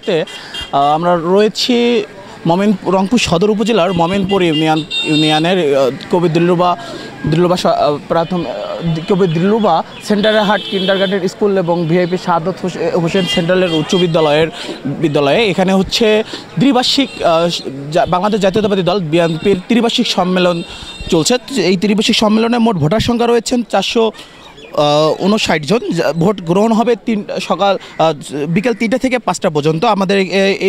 মুহূর্তে আমরা রয়েছি রংপুর সদর উপজেলার মোমিনপুর ইউনিয়নের কবি দিলরুবা দিলরুবা সেন্টারের হাট কিন্ডারগার্টেন স্কুল এবং ভিআইপি শাহাদত হোসেন সেন্ট্রালের উচ্চ বিদ্যালয়ে এখানে হচ্ছে দ্বিবার্ষিক বাংলাদেশ জাতীয়তাবাদী দল বিএনপির ত্রিবার্ষিক সম্মেলন চলছে। এই ত্রিবার্ষিক সম্মেলনে মোট ভোটার সংখ্যা রয়েছেন 459 জন। ভোট গ্রহণ হবে বিকেল 3টা থেকে 5টা পর্যন্ত। আমাদের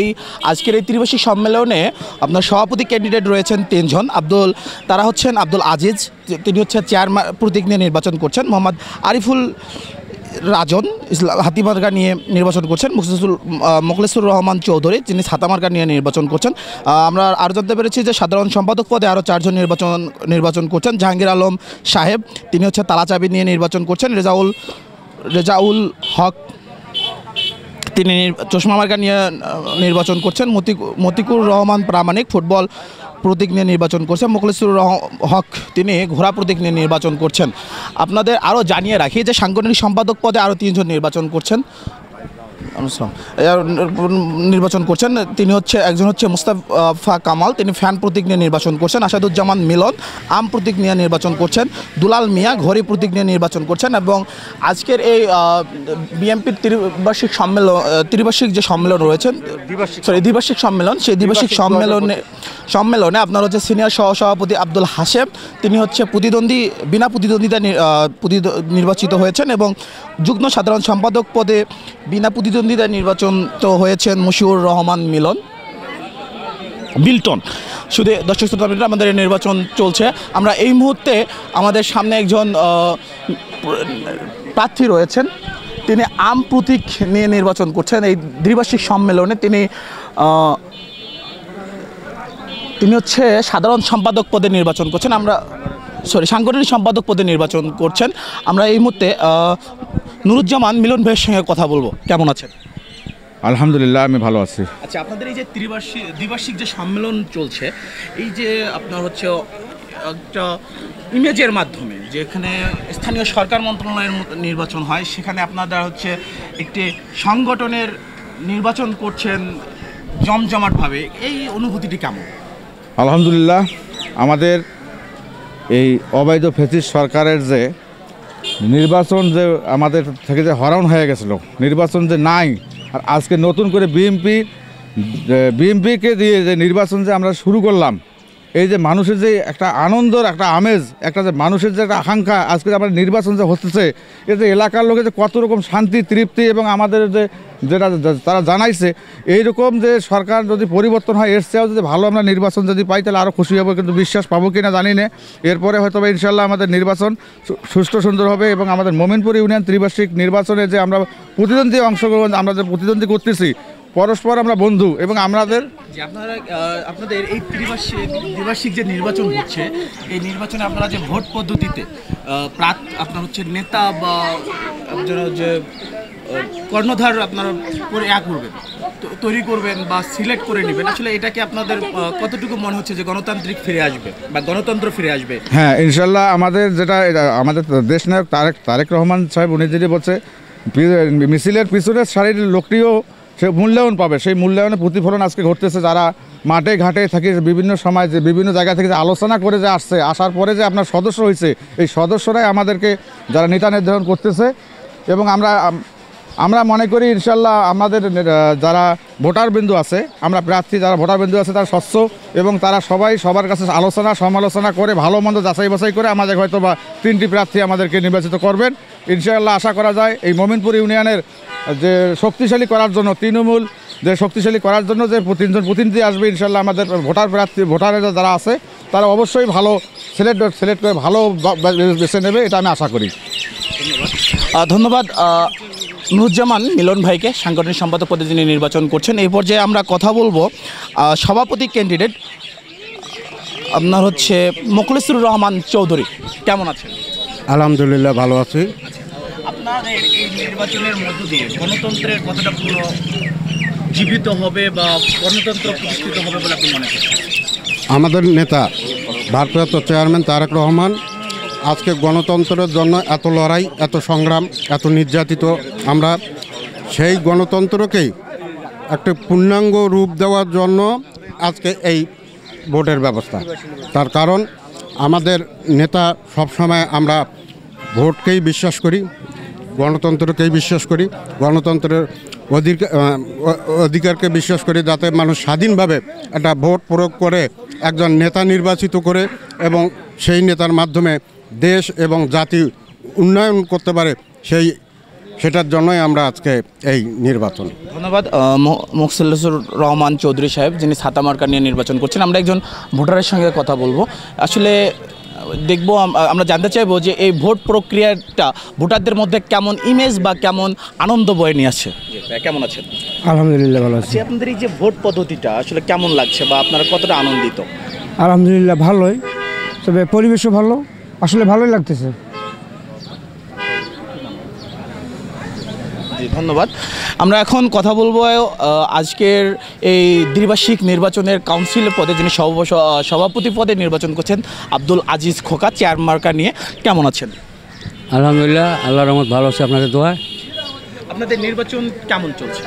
এই আজকের এই ত্রিবার্ষিক সম্মেলনে আপনার সভাপতি ক্যান্ডিডেট রয়েছেন 3 জন। তারা হচ্ছেন আব্দুল আজিজ, তিনি হচ্ছে চেয়ারম্যান প্রতীক নিয়ে নির্বাচন করছেন। মোহাম্মদ আরিফুল রাজন হাতিমার্কা নিয়ে নির্বাচন করছেন। মোখলেসুর রহমান চৌধুরী, যিনি ছাতামার্কা নিয়ে নির্বাচন করছেন। আমরা আরও জানতে পেরেছি যে সাধারণ সম্পাদক পদে আরও 4 জন নির্বাচন করছেন। জাহাঙ্গীর আলম সাহেব, তিনি হচ্ছে তালাচাবি নিয়ে নির্বাচন করছেন। রেজাউল হক, তিনি চশমা মার্কা নিয়ে নির্বাচন করছেন। মতিকুর রহমান প্রামাণিক ফুটবল প্রতীক নিয়ে নির্বাচন করছেন। মোখলেসুর হক, তিনি ঘোড়া প্রতীক নিয়ে নির্বাচন করছেন। আপনাদের আরও জানিয়ে রাখি যে সাংগঠনিক সম্পাদক পদে আরও 3 জন নির্বাচন করছেন। একজন হচ্ছে মুস্তাফা কামাল, তিনি ফ্যান প্রতীক নিয়ে নির্বাচন করছেন। আসাদুজ্জামান মিলন আম প্রতীক নিয়ে নির্বাচন করছেন। দুলাল মিয়া ঘড়ি প্রতীক নিয়ে নির্বাচন করছেন। এবং আজকের এই বিএনপির ত্রিবার্ষিক যে সম্মেলন রয়েছেন, দ্বিবার্ষিক সম্মেলন, সেই দ্বিবার্ষিক সম্মেলনে আপনার হচ্ছে সিনিয়র সহসভাপতি আব্দুল হাশেম, তিনি হচ্ছে বিনা প্রতিদ্বন্দ্বিতা নির্বাচিত হয়েছেন। এবং যুগ্ম সাধারণ সম্পাদক পদে বিনা প্রতিদ্বন্দ্বিতা নির্বাচিত হয়েছেন মশিউর রহমান বিল্টন। শুধু দর্শক শ্রোতা, আমাদের নির্বাচন চলছে। আমরা এই মুহূর্তে আমাদের সামনে একজন প্রার্থী রয়েছেন, তিনি আম প্রতীক নিয়ে নির্বাচন করছেন। এই দ্বিবার্ষিক সম্মেলনে তিনি হচ্ছে সাধারণ সম্পাদক পদে নির্বাচন করছেন। সাংগঠনিক সম্পাদক পদে নির্বাচন করছেন। আমরা এই মুহূর্তে নুরুজ্জামান মিলন ভাইয়ের সঙ্গে কথা বলবো। কেমন আছেন? আলহামদুলিল্লাহ, আমি ভালো আছি। আচ্ছা, আপনাদের এই যে দ্বিবার্ষিক যে সম্মেলন চলছে, এই যে আপনার হচ্ছে একটা ইমেজের মাধ্যমে যেখানে স্থানীয় সরকার মন্ত্রণালয়ের নির্বাচন হয়, সেখানে আপনারা হচ্ছে একটি সংগঠনের নির্বাচন করছেন জমজমাটভাবে, এই অনুভূতিটি কেমন? আলহামদুলিল্লাহ, আমাদের এই অবৈধ ফ্যাসিস্ট সরকারের যে নির্বাচন যে আমাদের থেকে যে হরণ হয়ে গেছিল, নির্বাচন যে নাই, আর আজকে নতুন করে বিএনপিকে দিয়ে যে নির্বাচন যে আমরা শুরু করলাম, এই যে মানুষের যে একটা আনন্দর একটা আমেজ, একটা যে মানুষের যে একটা আকাঙ্ক্ষা, আজকে আমার নির্বাচন যে হচ্ছে, এতে এলাকার লোকে যে কত রকম শান্তি তৃপ্তি, এবং আমাদের যেটা তারা জানাইছে, এইরকম যে সরকার যদি পরিবর্তন হয়, এর চেয়েও যদি ভালো আমরা নির্বাচন যদি পাই, তাহলে আরও খুশি হবো। কিন্তু বিশ্বাস পাবো কিনা জানি না। এরপরে হয়তো ইনশাল্লাহ আমাদের নির্বাচন সুষ্ঠু সুন্দর হবে। এবং আমাদের মোমিনপুর ইউনিয়ন ত্রিবার্ষিক নির্বাচনে যে আমরা প্রতিদ্বন্দ্বী অংশগ্রহণ, আমরা যে প্রতিদ্বন্দ্বী করতেছি, পরস্পর আমরা বন্ধু। এবং আপনাদের এই দ্বিবার্ষিক যে নির্বাচন হচ্ছে, এই নির্বাচনে আপনারা যে ভোট পদ্ধতিতে আপনার হচ্ছে নেতা বা যে কর্ণধার আপনারা তৈরি করবেন বা সিলেক্ট করে নেবেন, আসলে এটাকে আপনাদের কতটুকু মনে হচ্ছে যে গণতান্ত্রিক ফিরে আসবে বা গণতন্ত্র ফিরে আসবে? হ্যাঁ, ইনশাল্লাহ। আমাদের আমাদের দেশ নায়ক তারেক রহমান সাহেব, উনি যেটি বলছে, মিছিলের পিছনে সারির লোকটিও সে মূল্যায়ন পাবে, সেই মূল্যায়নের প্রতিফলন আজকে ঘটতেছে। যারা মাঠে ঘাটে থাকে, বিভিন্ন সময় যে বিভিন্ন জায়গা থেকে যে আলোচনা করে যে আসার পরে যে আপনার সদস্য হয়েছে, এই সদস্যরাই আমাদেরকে যারা নেতা নির্ধারণ করতেছে। এবং আমরা মনে করি ইনশাল্লাহ আমাদের যারা ভোটারবিন্দু আছে, আমরা প্রার্থী যারা ভোটারবিন্দু আছে, তারা স্বচ্ছ এবং তারা সবাই সবার কাছে সমালোচনা করে ভালো মন্দ যাচাই বাছাই করে আমাদের হয়তো বা 3টি প্রার্থী আমাদেরকে নির্বাচিত করবেন। ইনশাআল্লাহ আশা করা যায় এই মোমিনপুর ইউনিয়নের যে শক্তিশালী করার জন্য, তৃণমূল যে শক্তিশালী করার জন্য যে 3 জন প্রতিনিধি আসবে, ইনশাআল্লাহ আমাদের ভোটারেরা যারা আছে, তারা অবশ্যই ভালো সিলেক্ট করে ভালো বেছে নেবে, এটা আমি আশা করি। ধন্যবাদ নুরুজ্জামান মিলন ভাইকে, সাংগঠনিক সম্পাদক পদে যিনি নির্বাচন করছেন। এই পর্যায়ে আমরা কথা বলবো সভাপতি ক্যান্ডিডেট আপনার হচ্ছে মোখলেসুর রহমান চৌধুরী। কেমন আছেন? আলহামদুলিল্লাহ, ভালো আছি। আপনাদের এই নির্বাচনের মধ্য দিয়ে গণতন্ত্রের কতটা জীবিত হবে বা গণতন্ত্র প্রতিষ্ঠিত হবে বলে আপনি মনে করছেন? আমাদের নেতা ভারপ্রাপ্ত চেয়ারম্যান তারেক রহমান আজকে গণতন্ত্রের জন্য এত লড়াই, এত সংগ্রাম, এত নির্যাতিত, আমরা সেই গণতন্ত্রকেই একটি পূর্ণাঙ্গ রূপ দেওয়ার জন্য আজকে এই ভোটের ব্যবস্থা। তার কারণ আমাদের নেতা সবসময় আমরা ভোটকেই বিশ্বাস করি, গণতন্ত্রকেই বিশ্বাস করি, গণতন্ত্রের অধিকারকে বিশ্বাস করি, যাতে মানুষ স্বাধীনভাবে একটা ভোট প্রয়োগ করে একজন নেতা নির্বাচিত করে এবং সেই নেতার মাধ্যমে দেশ এবং জাতি উন্নয়ন করতে পারে, সেটার জন্যই আমরা আজকে এই নির্বাচন। ধন্যবাদ মোকসেলেসুর রহমান চৌধুরী সাহেব, যিনি ছাতা মার্কা নিয়ে নির্বাচন করছেন। আমরা একজন ভোটারের সঙ্গে কথা বলবো। আসলে দেখবো, আমরা জানতে চাইবো যে এই ভোট প্রক্রিয়াটা ভোটারদের মধ্যে কেমন ইমেজ বা কেমন আনন্দ বয়ে নিয়ে আসছে। কেমন আছেন? আলহামদুলিল্লাহ ভালো আছি। আপনাদের এই যে ভোট পদ্ধতিটা আসলে কেমন লাগছে বা আপনারা কতটা আনন্দিত? আলহামদুলিল্লাহ ভালোই, তবে পরিবেশও ভালো, আসলে ভালোই লাগতেছে। জি, ধন্যবাদ। আমরা এখন কথা বলবো আজকের এই দ্বিবার্ষিক নির্বাচনের কাউন্সিল পদে যিনি সভাপতি পদে নির্বাচন করছেন আব্দুল আজিজ খোকা, চেয়ার মার্কা নিয়ে। কেমন আছেন? আলহামদুলিল্লাহ, আল্লাহর রহমত ভালো আছে, আপনাদের দোয়ায়। আপনাদের নির্বাচন কেমন চলছে?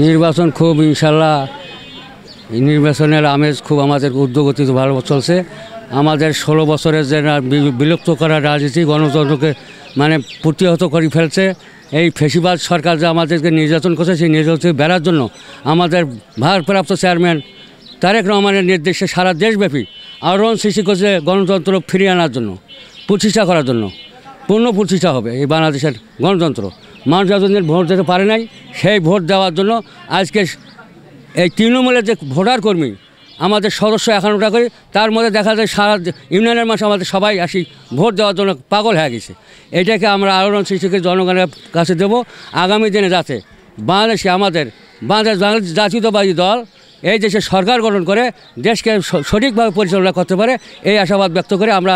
নির্বাচন খুব ইনশাল্লাহ, এই নির্বাচনের আমেজ খুব আমাদের ঊর্ধ্বগতিতে ভালো চলছে। আমাদের 16 বছরের যে বিলুপ্ত করার রাজনীতি গণতন্ত্রকে মানে প্রতিহত করে ফেলছে, এই ফেসিবাদ সরকার যে আমাদেরকে নির্যাতন করছে, সেই নির্যাতন বেড়ার জন্য আমাদের ভারপ্রাপ্ত চেয়ারম্যান তারেক রহমানের নির্দেশে সারা দেশব্যাপী আলোড়ন সৃষ্টি করছে গণতন্ত্র ফিরিয়ে আনার জন্য, প্রতিষ্ঠা করার জন্য। পূর্ণ প্রতিষ্ঠা হবে এই বাংলাদেশের গণতন্ত্র। মানুষ যতদিন ভোট দিতে পারে নাই, সেই ভোট দেওয়ার জন্য আজকে এই তৃণমূলের যে ভোটার কর্মী আমাদের সদস্য 11টা করে, তার মধ্যে দেখা যায় সারা ইউনিয়নের মানুষ আমাদের সবাই আসি ভোট দেওয়ার জন্য পাগল হয়ে গেছে। এটাকে আমরা আলোড়ন সৃষ্টি করে জনগণের কাছে দেব, আগামী দিনে যাতে বাংলাদেশে আমাদের বাংলাদেশ জাতীয়তাবাদী দল এই দেশে সরকার গঠন করে দেশকে সঠিকভাবে পরিচালনা করতে পারে, এই আশাবাদ ব্যক্ত করে আমরা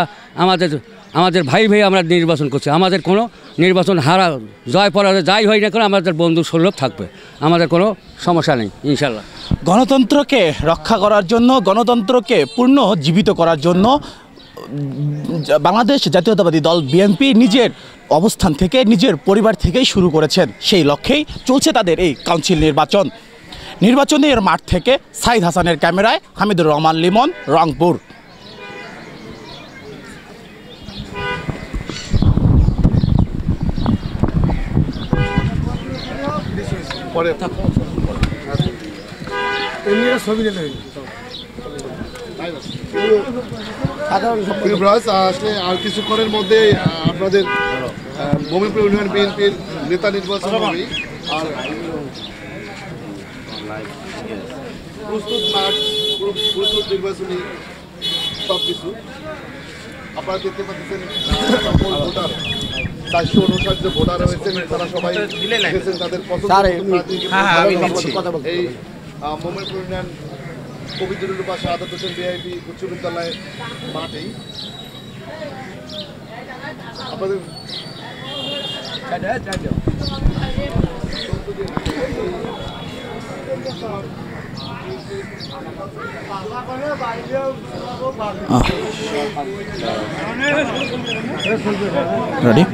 আমাদের ভাই আমরা নির্বাচন করছি। আমাদের কোনো নির্বাচন হারা জয় পরাজয় যাই হয় না কেন আমাদের বন্ধু সুলভ থাকবে, আমাদের কোনো সমস্যা নেই ইনশাল্লাহ। গণতন্ত্রকে রক্ষা করার জন্য, গণতন্ত্রকে পূর্ণ জীবিত করার জন্য বাংলাদেশ জাতীয়তাবাদী দল বিএনপি নিজের অবস্থান থেকে, নিজের পরিবার থেকেই শুরু করেছেন। সেই লক্ষ্যেই চলছে তাদের এই কাউন্সিল নির্বাচন। নির্বাচনের মাঠ থেকে সাইদ হাসানের ক্যামেরায় হামিদুর রহমান লিমন, রংপুর। আসলে আর কিছুক্ষণের মধ্যে আপনাদের মোমিনপুর ইউনিয়ন বিএনপির নেতা নির্বাচন হবে। আর প্রস্তুত মাঠ, প্রস্তুত নির্বাচনী সব কিছু আপনারা দেখতে পাচ্ছেন। ভোটার 459 যে ভোটার রয়েছেন, তারা সবাই এসেছেন তাদের পছন্দ। এই মোমিনপুর ইউনিয়ন কবিদুরুল পাশে আদাত হোসেন ভিআইপি উচ্চ বিদ্যালয় মাঠেই আপনাদের রেডি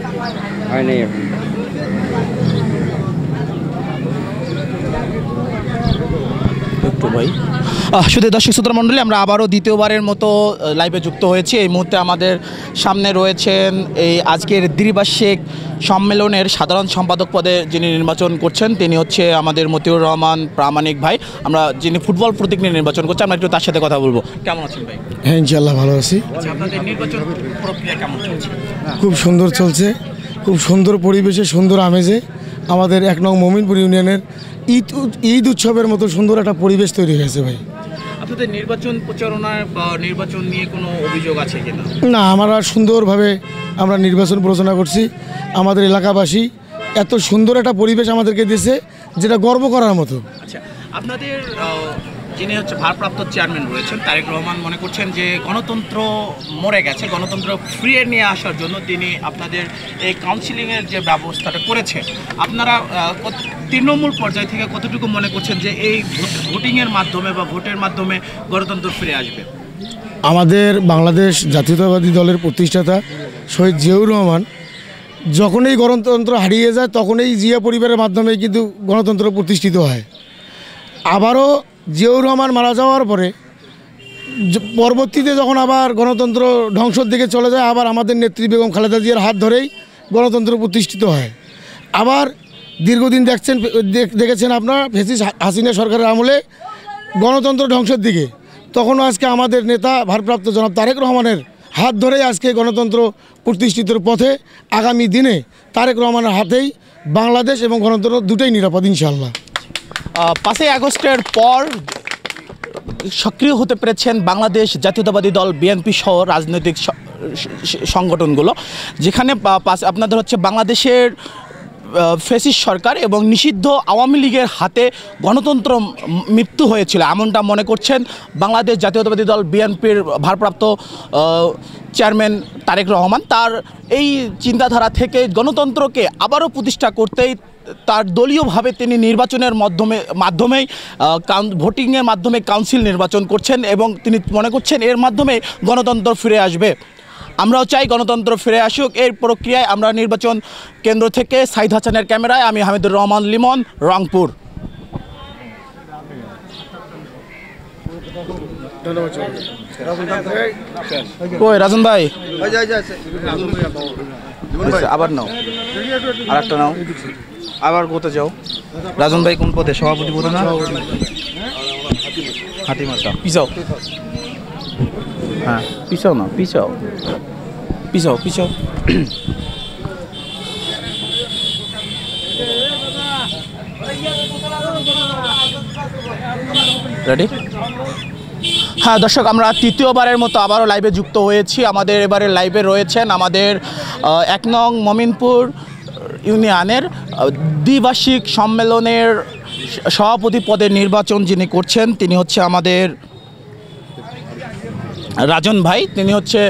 হয় নাই এখন। একটু ভাই শুধু দর্শক শ্রোতা মণ্ডলী, আমরা আবারও দ্বিতীয়বারের মতো লাইভে যুক্ত হয়েছি। এই মুহূর্তে আমাদের সামনে রয়েছেন এই আজকের দ্বিবার্ষিক সম্মেলনের সাধারণ সম্পাদক পদে যিনি নির্বাচন করছেন, তিনি হচ্ছে আমাদের মতিউর রহমান প্রামাণিক ভাই। আমরা যিনি ফুটবল প্রতীক নিয়ে নির্বাচন করছি, আমরা একটু তার সাথে কথা বলবো। কেমন আছেন ভাই? হ্যাঁ, ইনশাল্লাহ ভালো আছি। আপনাদের নির্বাচন প্রক্রিয়া কেমন চলছে? খুব সুন্দর চলছে, খুব সুন্দর পরিবেশে, সুন্দর আমেজে আমাদের 1 নং মোমিনপুর ইউনিয়নের ঈদ উৎসবের মতো সুন্দর একটা পরিবেশ তৈরি হয়েছে ভাই। আপনাদের নির্বাচন প্রচারণার বা নির্বাচন নিয়ে কোনো অভিযোগ আছে কিনা? না, আমরা সুন্দরভাবে আমরা নির্বাচন প্রচারণা করছি। আমাদের এলাকাবাসী এত সুন্দর একটা পরিবেশ আমাদেরকে দিয়েছে, যেটা গর্ব করার মতো। আচ্ছা, আপনাদের যিনি হচ্ছে ভারপ্রাপ্ত চেয়ারম্যান রয়েছেন তারেক রহমান মনে করছেন যে গণতন্ত্র মরে গেছে, গণতন্ত্র ফিরিয়ে নিয়ে আসার জন্য তিনি আপনাদের এই কাউন্সিলিংয়ের যে ব্যবস্থাটা করেছে, আপনারা তৃণমূল পর্যায় থেকে কতটুকু মনে করছেন যে এই ভোটিংয়ের মাধ্যমে বা ভোটের মাধ্যমে গণতন্ত্র ফিরে আসবে? আমাদের বাংলাদেশ জাতীয়তাবাদী দলের প্রতিষ্ঠাতা শহীদ জিয়াউর রহমান যখনই গণতন্ত্র হারিয়ে যায়, তখনই জিয়া পরিবারের মাধ্যমে কিন্তু গণতন্ত্র প্রতিষ্ঠিত হয়। আবারও জিয়াউর রহমান মারা যাওয়ার পরে পরবর্তীতে যখন আবার গণতন্ত্র ধ্বংসের দিকে চলে যায়, আবার আমাদের নেত্রী বেগম খালেদা জিয়ার হাত ধরেই গণতন্ত্র প্রতিষ্ঠিত হয়। আবার দীর্ঘদিন দেখেছেন আপনারা ফ্যাসিস্ট হাসিনা সরকারের আমলে গণতন্ত্র ধ্বংসের দিকে, তখনও আজকে আমাদের নেতা ভারপ্রাপ্ত জনাব তারেক রহমানের হাত ধরেই আজকে গণতন্ত্র প্রতিষ্ঠিতের পথে। আগামী দিনে তারেক রহমানের হাতেই বাংলাদেশ এবং গণতন্ত্র দুটোই নিরাপদ ইনশাআল্লাহ। 5ই আগস্টের পর সক্রিয় হতে পেরেছেন বাংলাদেশ জাতীয়তাবাদী দল বিএনপি সহ রাজনৈতিক সংগঠনগুলো, যেখানে আপনাদের হচ্ছে বাংলাদেশের ফ্যাসিস্ট সরকার এবং নিষিদ্ধ আওয়ামী লীগের হাতে গণতন্ত্র মৃত্যু হয়েছিল এমনটা মনে করছেন বাংলাদেশ জাতীয়তাবাদী দল বিএনপির ভারপ্রাপ্ত চেয়ারম্যান তারেক রহমান। তার এই চিন্তাধারা থেকে গণতন্ত্রকে আবারও প্রতিষ্ঠা করতেই তার দলীয়ভাবে তিনি নির্বাচনের মাধ্যমেই ভোটিংয়ের মাধ্যমে কাউন্সিল নির্বাচন করছেন এবং তিনি মনে করছেন এর মাধ্যমে গণতন্ত্র ফিরে আসবে। আমরাও চাই গণতন্ত্র ফিরে আসুক। এই প্রক্রিয়ায় আমরা নির্বাচন কেন্দ্র থেকে সাইদ হাসানের ক্যামেরায় আমি হামিদুর রহমান লিমন, রংপুর। কই রাজন ভাই, আবার নাও, আরেকটা নাও, আবার কোথায় যাও? রাজন ভাই কোন পদে? সভাপতি পদে না? হাতিমাতা পিছাও, হ্যাঁ পিছাও না, পিছাও পিছাও পিছাও। রেডি? হ্যাঁ দর্শক, আমরা তৃতীয়বারের মতো আবারও লাইভে যুক্ত হয়েছি। আমাদের এবারে লাইভে রয়েছেন আমাদের 1 নং মমিনপুর ইউনিয়নের দ্বিবার্ষিক সম্মেলনের সভাপতি পদের নির্বাচন যিনি করছেন তিনি হচ্ছে আমাদের রাজন ভাই। তিনি হচ্ছে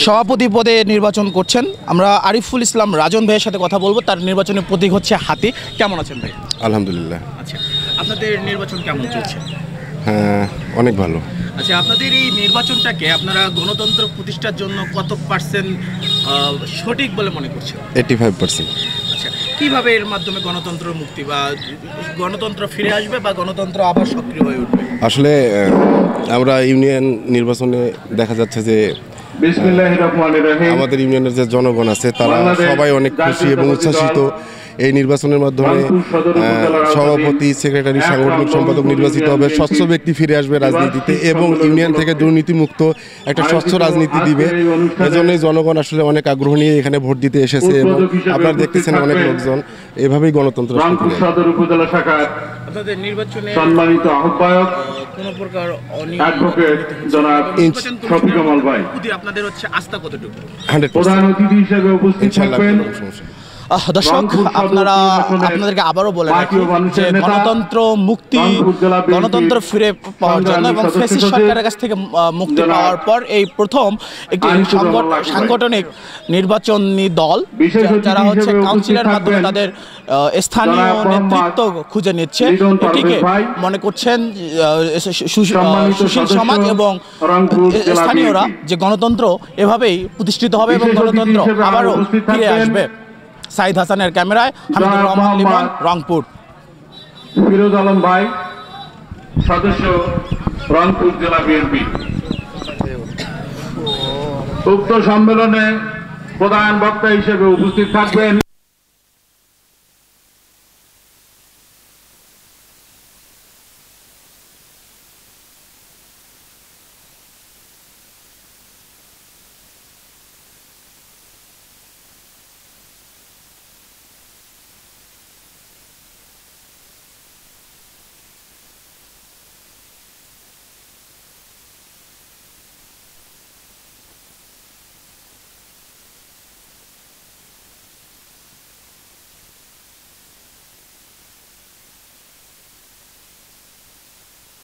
সভাপতি পদে নির্বাচন করছেন। আমরা আরিফুল ইসলাম রাজন ভাইয়ের সাথে কথা বলবো। তার নির্বাচনের প্রতীক হচ্ছে হাতি। কেমন আছেন ভাই? আলহামদুলিল্লাহ। আচ্ছা, আপনাদের নির্বাচন কেমন চলছে? হ্যাঁ, অনেক ভালো। আচ্ছা, আপনাদের এই নির্বাচনটাকে আপনারা গণতন্ত্র প্রতিষ্ঠার জন্য কত পার্সেন্ট সঠিক বলে মনে করছেন? 85%। আচ্ছা, কিভাবে এর মাধ্যমে গণতন্ত্র মুক্তি বা গণতন্ত্র ফিরে আসবে বা গণতন্ত্র আবার সক্রিয় হয়ে উঠবে? আসলে আমরা ইউনিয়ন নির্বাচনে দেখা যাচ্ছে যে আমাদের ইউনিয়নের যে জনগণ আছে তারা সবাই অনেক খুশি এবং উচ্ছ্বাসিত। এই নির্বাচনের মাধ্যমে সভাপতি, সেক্রেটারি, সাংগঠনিক সম্পাদক নির্বাচিত হবে, স্বচ্ছ ব্যক্তি ফিরে আসবে রাজনীতিতে এবং ইউনিয়ন থেকে দুর্নীতিমুক্ত একটা স্বচ্ছ রাজনীতি দিবে। এজন্যই জনগণ আসলে অনেক আগ্রহ নিয়ে এখানে ভোট দিতে এসেছে এবং আপনারা দেখতেছেন অনেক লোকজন। এভাবেই গণতন্ত্র আপনাদের নির্বাচনে সম্মানিত আহ্বায়ক কোন প্রকার অ্যাডভোকেট জনাব শফিক কামাল ভাই, আপনাদের হচ্ছে আস্থা কতটুকু? 100%। প্রধান অতিথি হিসেবে উপস্থিত থাকবেন। দর্শক, আপনাদেরকে আবারও বলে রাখি যে গণতন্ত্র মুক্তি, গণতন্ত্র ফিরে পাওয়ার জন্য এবং ফ্যাসিস্ট সরকারের কাছ থেকে মুক্তি পাওয়ার পর এই প্রথম একটি সাংগঠনিক নির্বাচনী দল যারা হচ্ছে কাউন্সিলের মাধ্যমে তাদের স্থানীয় নেতৃত্ব খুঁজে নিচ্ছে। এটিকে মনে করছেন সুশীল সমাজ এবং স্থানীয়রা যে গণতন্ত্র এভাবেই প্রতিষ্ঠিত হবে এবং গণতন্ত্র আবারও ফিরে আসবে। সাইদ হাসানের ক্যামেরায় হামিদুর রহমান লিমন, রংপুর। ফিরোজ আলম ভাই, সদস্য, রংপুর জেলা বিএনপি। উক্ত সম্মেলনে প্রধান বক্তা হিসেবে উপস্থিত থাকবেন